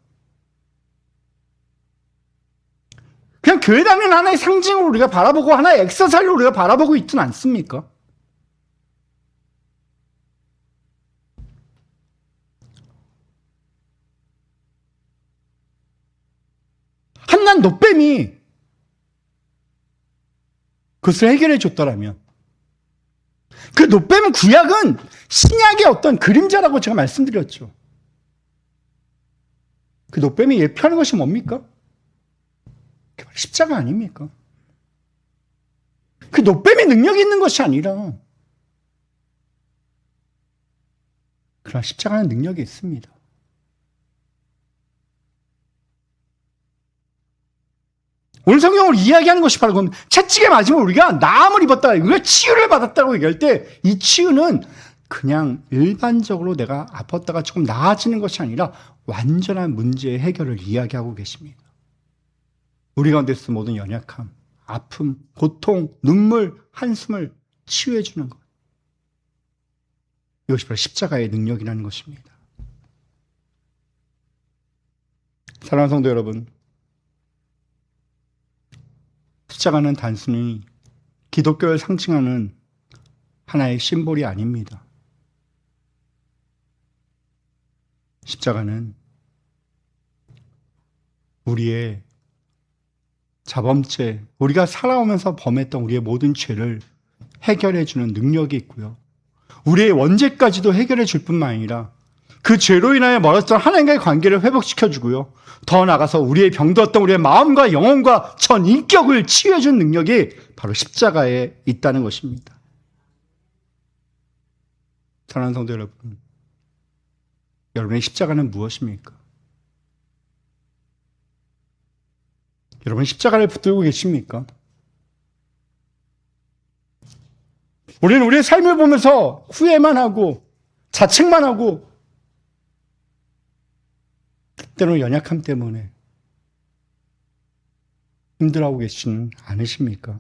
그냥 교회 다니는 하나의 상징으로 우리가 바라보고 하나의 액세서리로 우리가 바라보고 있지는 않습니까? 한낱 놋뱀이 그것을 해결해 줬더라면, 그 놋뱀은 구약은 신약의 어떤 그림자라고 제가 말씀드렸죠. 그 놋뱀이 예표하는 것이 뭡니까? 십자가 아닙니까? 그 놋뱀이 능력이 있는 것이 아니라, 그러나 십자가는 능력이 있습니다. 오늘 성경을 이야기하는 것이 바로 그겁니다. 채찍에 맞으면 우리가 나음을 입었다, 우리가 치유를 받았다고 얘기할 때 이 치유는 그냥 일반적으로 내가 아팠다가 조금 나아지는 것이 아니라 완전한 문제의 해결을 이야기하고 계십니다. 우리 가운데 있는 모든 연약함, 아픔, 고통, 눈물, 한숨을 치유해 주는 것. 이것이 바로 십자가의 능력이라는 것입니다. 사랑하는 성도 여러분, 십자가는 단순히 기독교를 상징하는 하나의 심볼이 아닙니다. 십자가는 우리의 자범죄, 우리가 살아오면서 범했던 우리의 모든 죄를 해결해 주는 능력이 있고요. 우리의 원죄까지도 해결해 줄 뿐만 아니라 그 죄로 인하여 멀었던 하나님과의 관계를 회복시켜 주고요. 더 나아가서 우리의 병들었던 우리의 마음과 영혼과 전 인격을 치유해 준 능력이 바로 십자가에 있다는 것입니다. 사랑하는 성도 여러분, 여러분의 십자가는 무엇입니까? 여러분 십자가를 붙들고 계십니까? 우리는 우리의 삶을 보면서 후회만 하고 자책만 하고 때로는 연약함 때문에 힘들어하고 계시는 않으십니까?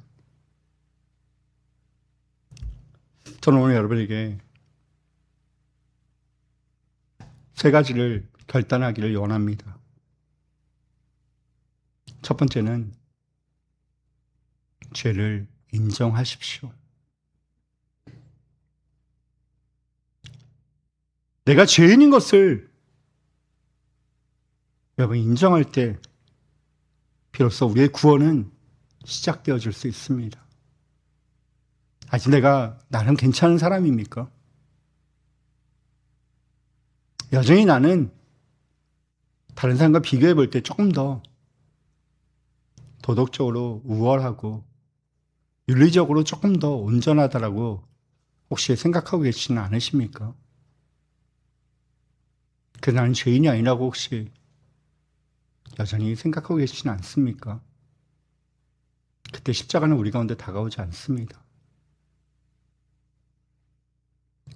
저는 오늘 여러분에게 세 가지를 결단하기를 원합니다. 첫 번째는 죄를 인정하십시오. 내가 죄인인 것을 여러분 인정할 때 비로소 우리의 구원은 시작되어질 수 있습니다. 아직 내가 나름 괜찮은 사람입니까? 여전히 나는 다른 사람과 비교해 볼 때 조금 더 도덕적으로 우월하고 윤리적으로 조금 더 온전하다라고 혹시 생각하고 계시지는 않으십니까? 그 나는 죄인이 아니라고 혹시 여전히 생각하고 계시지는 않습니까? 그때 십자가는 우리 가운데 다가오지 않습니다.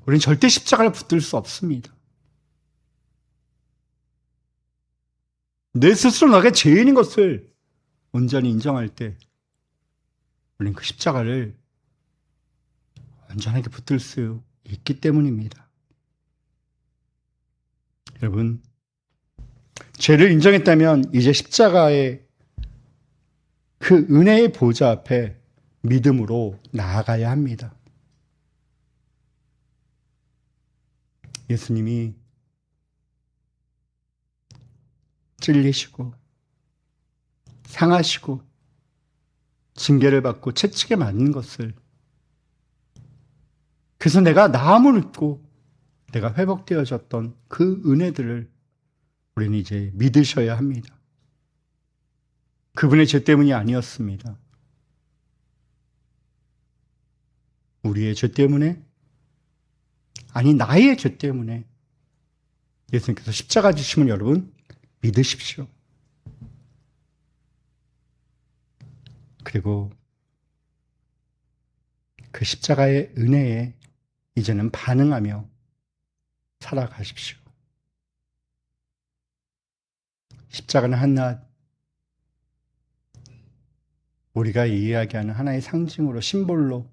우리는 절대 십자가를 붙들 수 없습니다. 내 스스로 내가 죄인인 것을 온전히 인정할 때 우리는 그 십자가를 온전하게 붙들 수 있기 때문입니다. 여러분, 죄를 인정했다면 이제 십자가의 그 은혜의 보좌 앞에 믿음으로 나아가야 합니다. 예수님이 찔리시고 상하시고 징계를 받고 채찍에 맞는 것을, 그래서 내가 나음을 입고 내가 회복되어졌던 그 은혜들을 우리는 이제 믿으셔야 합니다. 그분의 죄 때문이 아니었습니다. 우리의 죄 때문에, 아니 나의 죄 때문에 예수님께서 십자가 지심을 여러분 믿으십시오. 그리고 그 십자가의 은혜에 이제는 반응하며 살아가십시오. 십자가는 한낱 우리가 이야기하는 하나의 상징으로, 심볼로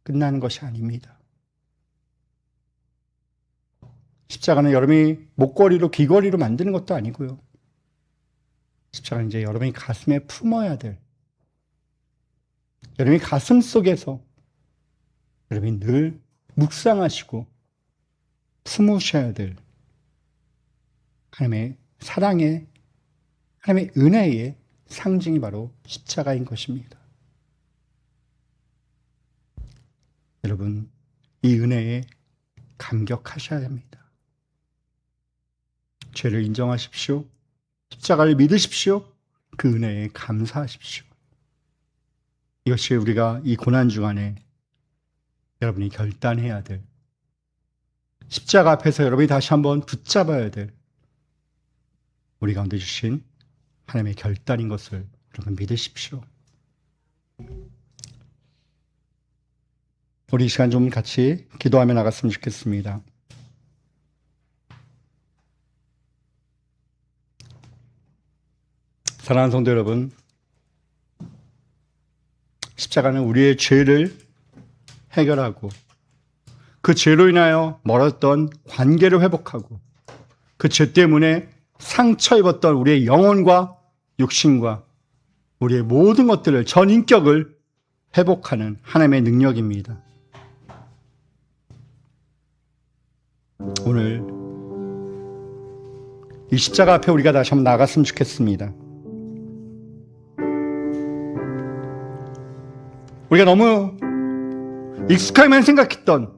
끝나는 것이 아닙니다. 십자가는 여러분이 목걸이로 귀걸이로 만드는 것도 아니고요. 십자가는 이제 여러분이 가슴에 품어야 될, 여러분이 가슴 속에서 여러분이 늘 묵상하시고 품으셔야 될 하나님의 사랑의, 하나님의 은혜의 상징이 바로 십자가인 것입니다. 여러분, 이 은혜에 감격하셔야 합니다. 죄를 인정하십시오. 십자가를 믿으십시오. 그 은혜에 감사하십시오. 이것이 우리가 이 고난 주간에 여러분이 결단해야 될, 십자가 앞에서 여러분이 다시 한번 붙잡아야 될 우리 가운데 주신 하나님의 결단인 것을 여러분 믿으십시오. 우리 이 시간 좀 같이 기도하며 나갔으면 좋겠습니다. 사랑하는 성도 여러분, 십자가는 우리의 죄를 해결하고 그 죄로 인하여 멀었던 관계를 회복하고 그 죄 때문에 상처 입었던 우리의 영혼과 육신과 우리의 모든 것들을, 전 인격을 회복하는 하나님의 능력입니다. 오늘 이 십자가 앞에 우리가 다시 한번 나갔으면 좋겠습니다. 우리가 너무 익숙하게만 생각했던